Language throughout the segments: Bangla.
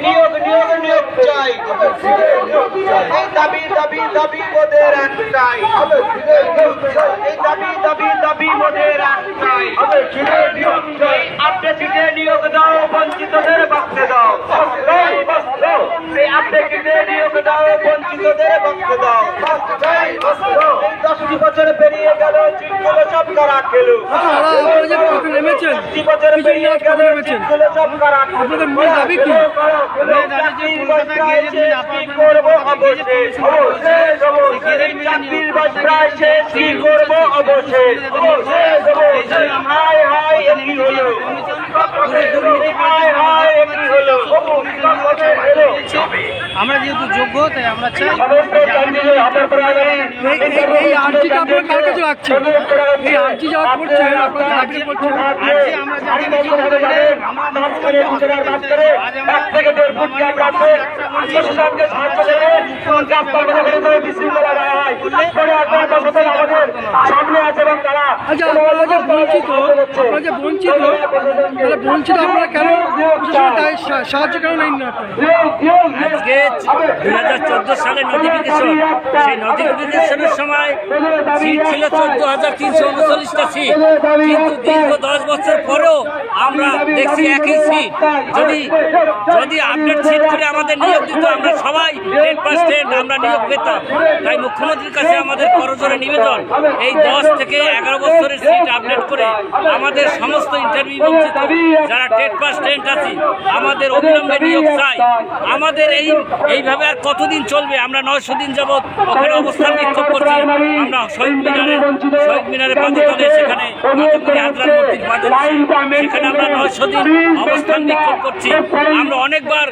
নিয়োগ নিয়োগ নিয়োগ চাই। এই দাবি দাবি দাবি মোদের একটাই, এই দাবি দাবি দাবি মোদের একটাই। আপডেটে নিয়োগ দাও, বঞ্চিতদের বাঁচতে দাও। এই আপডেটে নিয়োগ দাও, বঞ্চিতদের বাঁচতে দাও। 10টি বছর পেরিয়ে গেল, চিঠগুলো সব কারা খেলো। 10টি বছর পেরিয়ে গেল, চিঠগুলো সব কারা খেলো। কি করবো অবশেষ, চাকরির বাসায় শেষ কি করবো অবশেষ। হায় হায় একই হলো, হায় হায় একই হলো। আমরা যেহেতু যোগ্য তাই আমরা চাই এই আর্জিটা আপনারা কার কাছে রাখছেন? এই আর্জি যারা করছেন আপনারা আর্জি করছেন, আজকে আমরা বঞ্চিত তাহলে বঞ্চিত আপনারা কেন সাহায্য কেন নেন না? আজকে 2014 সালে নোটিফিকেশন, সেই নোটিফিকেশনের সময় সিট ছিল 14,339টা সিট, কিন্তু দীর্ঘ 10 বছর পরেও আমরা দেখছি একই সিট। যদি আপডেট সিট করে আমাদের নিয়োগ দিত, আমরা সবাই 10% আমরা নিয়োগ পেতাম। তাই মুখ্যমন্ত্রীর কাছে আমাদের করজোড়ে নিবেদন, এই 10 থেকে 11 বছরের সিট আপডেট করে আমাদের সমস্ত ইন্টারভিউ বঞ্চিত যারা 10% আছে আমাদের অবিলম্বে নিয়োগ চাই। আমাদের এইভাবে আর কতদিন চলবে? আমরা 900 দিন যাবৎ ওখানে অবস্থান বিক্ষোভ করছি। আমরা শহীদ মিনারে পাদতলে, সেখানে হাজরার মূর্তির পাদে, সেখানে আমরা 900 দিন অবস্থান বিক্ষোভ করছি। আমরা অনেকবার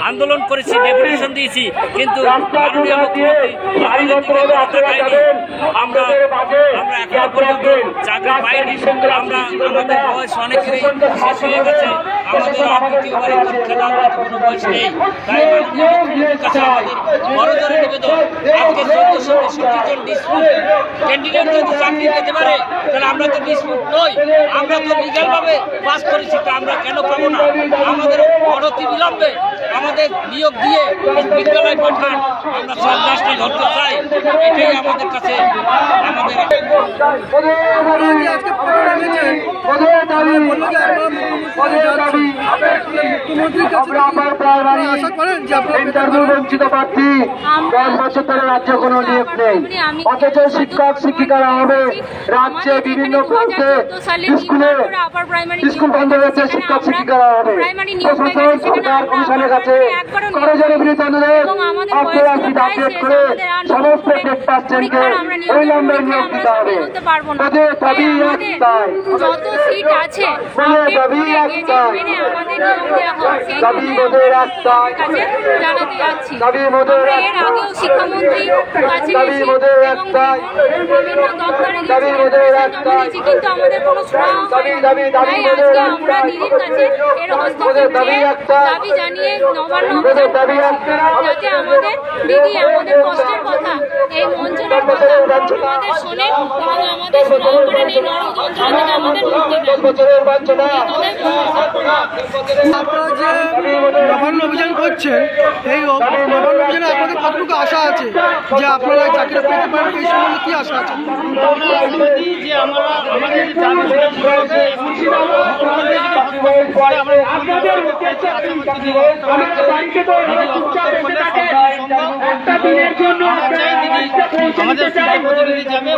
আন্দোলন করেছি, ডেপুটেশন দিয়েছি, কিন্তু মাননীয় মুখ্যমন্ত্রী আমাদের দিকে কোনো তাকায়নি। আমরা এখনো পর্যন্ত চাকরি পাইনি। আমাদের বয়স অনেকেরই শেষ হয়ে গেছে, আমাদের দ্বিতীয়বারের পরীক্ষা দেওয়ার কোনো বয়স নেই। তাই মাননীয় মুখ্যমন্ত্রীর কাছে আমাদের বড়জোরে নিবেদন, আজকে 1463 জন ডিসপুট ক্যান্ডিডেট যদি চাকরি পেতে পারে, তাহলে আমরা তো ডিসপুট নই, আমরা তো লিগ্যাল ভাবে পাস করেছি, তো আমরা কেন পাবো না? আমাদের অনতি বিলম্বে আমাদের নিয়োগ দিয়ে বিদ্যালয় পাঠান, আমরা সব রাষ্ট্রে ধরতে চাই। এটাই আমাদের কাছে আমাদের বঞ্চিত প্রার্থী 10 বছর ধরে রাজ্যে কোনো নিয়োগ নেই, অথচ শিক্ষক শিক্ষিকারা হবে রাজ্যে বিভিন্ন প্রান্তে স্কুল বন্ধ হয়েছে, শিক্ষক শিক্ষিকারা হবে। প্রশাসন সরকার কমিশনের কাছে করজোড়ে বিনীত অনুরোধ, আপনারা সিট আপডেট করে সমস্ত 10%কে অবিলম্বে নিয়োগ দিতে হবে। তাদের দাবি একটাই, যত সিট আছে দাবি একটাই, দাবি মোদের একটাই, জানাতে যাচ্ছি। দাবি মোদের এর আগেও শিক্ষামন্ত্রীর কাছে দাবি মোদের একটাই, বিভিন্ন দপ্তরে দাবি মোদের একটাই, কিন্তু আমাদের কোনো সুরাহা হয়নি। তাই আজকে আমরা দিদির কাছে এর হস্তক্ষেপ দাবি জানিয়ে নবান্ন যাতে আমাদের দিদি আমাদের কষ্টের কথা, এই বঞ্চনার কথা আমাদের শোনেন এবং আমাদের সুরাহা করেন, এই নরক যন্ত্রণা থেকে আমাদের মুক্তি দেন। আপনারা যে নবান্ন অভিযান করছেন, এই নবান্ন অভিযানে আপনাদের কতটুকু আশা আছে যে আপনারা চাকরি পেতে পারেন? এই সম্বন্ধে কি আশা আছে? যে আমাদের যাবে